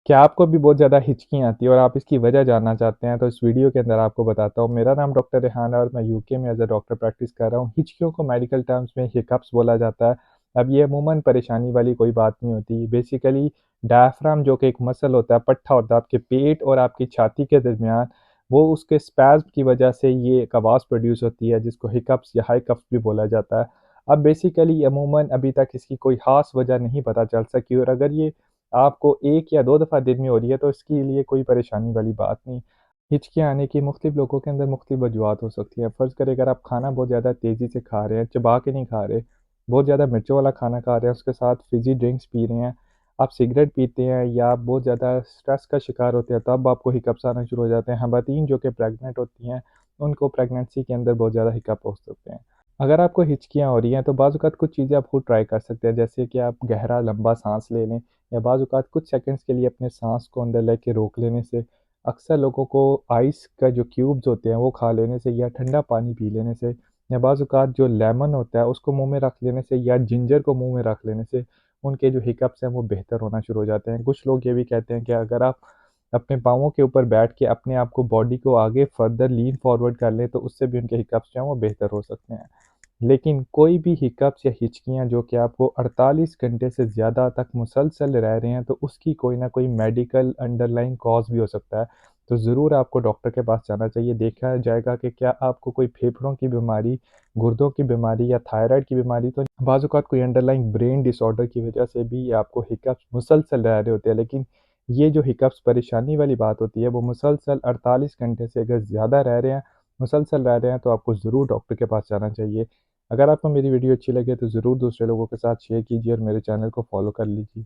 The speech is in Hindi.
क्या आपको भी बहुत ज़्यादा हिचकियाँ आती है और आप इसकी वजह जानना चाहते हैं, तो इस वीडियो के अंदर आपको बताता हूँ। मेरा नाम डॉक्टर रेहान है और मैं यूके में एज़ अ डॉक्टर प्रैक्टिस कर रहा हूँ। हिचकियों को मेडिकल टर्म्स में हिकअप्स बोला जाता है। अब ये अमूमन परेशानी वाली कोई बात नहीं होती। बेसिकली डायफ्राम जो कि एक मसल होता है, पट्टा होता है आपके पेट और आपकी छाती के दरमियान, वो उसके स्पैज़्म की वजह से ये एक आवाज़ प्रोड्यूस होती है जिसको हिकअप्स या हाइकअप्स भी बोला जाता है। अब बेसिकली अमूमन अभी तक इसकी कोई ख़ास वजह नहीं पता चल सकी और अगर ये आपको 1 या 2 दफ़ा दिन में हो रही है तो इसके लिए कोई परेशानी वाली बात नहीं। हिचकियाँ आने की मुख्तलिफ़ लोगों के अंदर मुख्तलिफ़ वजूहात हो सकती हैं। फ़र्ज़ करें अगर आप खाना बहुत ज़्यादा तेज़ी से खा रहे हैं, चबा के नहीं खा रहे, बहुत ज़्यादा मिर्चों वाला खाना खा रहे हैं, उसके साथ फ़िज़ी ड्रिंक्स पी रहे हैं, आप सिगरेट पीते हैं या आप बहुत ज़्यादा स्ट्रेस का शिकार होते हैं, तब आपको हिकअप्स आना शुरू हो जाते हैं। ख़वातीन जो कि प्रेग्नेंट होती हैं, उनको प्रेगनेंसी के अंदर बहुत ज़्यादा हिकअप हो सकते हैं। अगर आपको हिचकियाँ हो रही हैं तो बाज़ औक़ात कुछ चीज़ें आप खुद ट्राई कर सकते हैं, जैसे कि आप गहरा लंबा साँस ले लें या बाज़ औक़ात कुछ सेकंड्स के लिए अपने साँस को अंदर लेके रोक लेने से। अक्सर लोगों को आइस का जो क्यूब्स होते हैं वो खा लेने से या ठंडा पानी पी लेने से या बाज़ औक़ात जो लेमन होता है उसको मुँह में रख लेने से या जिंजर को मुँह में रख लेने से उनके जो हिकअप्स हैं वो बेहतर होना शुरू हो जाते हैं। कुछ लोग ये भी कहते हैं कि अगर आप अपने पाँवों के ऊपर बैठ के अपने आप को बॉडी को आगे फर्दर लीन फॉरवर्ड कर लें तो उससे भी उनके हिकअप्स जो हैं वो बेहतर हो सकते हैं। लेकिन कोई भी हिकअप्स या हिचकियाँ जो कि आपको 48 घंटे से ज़्यादा तक मुसलसल रह रहे हैं, तो उसकी कोई न कोई मेडिकल अंडरलाइंग कॉज़ भी हो सकता है। तो ज़रूर आपको डॉक्टर के पास जाना चाहिए, देखा जाएगा कि क्या आपको कोई फेफड़ों की बीमारी, गुर्दों की बीमारी या थायराइड की बीमारी तो बाज़ औक़ात कोई अंडरलाइंग ब्रेन डिसऑर्डर की वजह से भी आपको हिकअप्स मुसलसल रह रहे होते हैं। लेकिन ये जो हिकअप्स परेशानी वाली बात होती है, वो मुसलसल 48 घंटे से अगर ज़्यादा रह रहे हैं, मुसलसल रह रहे हैं, तो आपको ज़रूर डॉक्टर के पास जाना चाहिए। अगर आपको मेरी वीडियो अच्छी लगे तो ज़रूर दूसरे लोगों के साथ शेयर कीजिए और मेरे चैनल को फ़ॉलो कर लीजिए।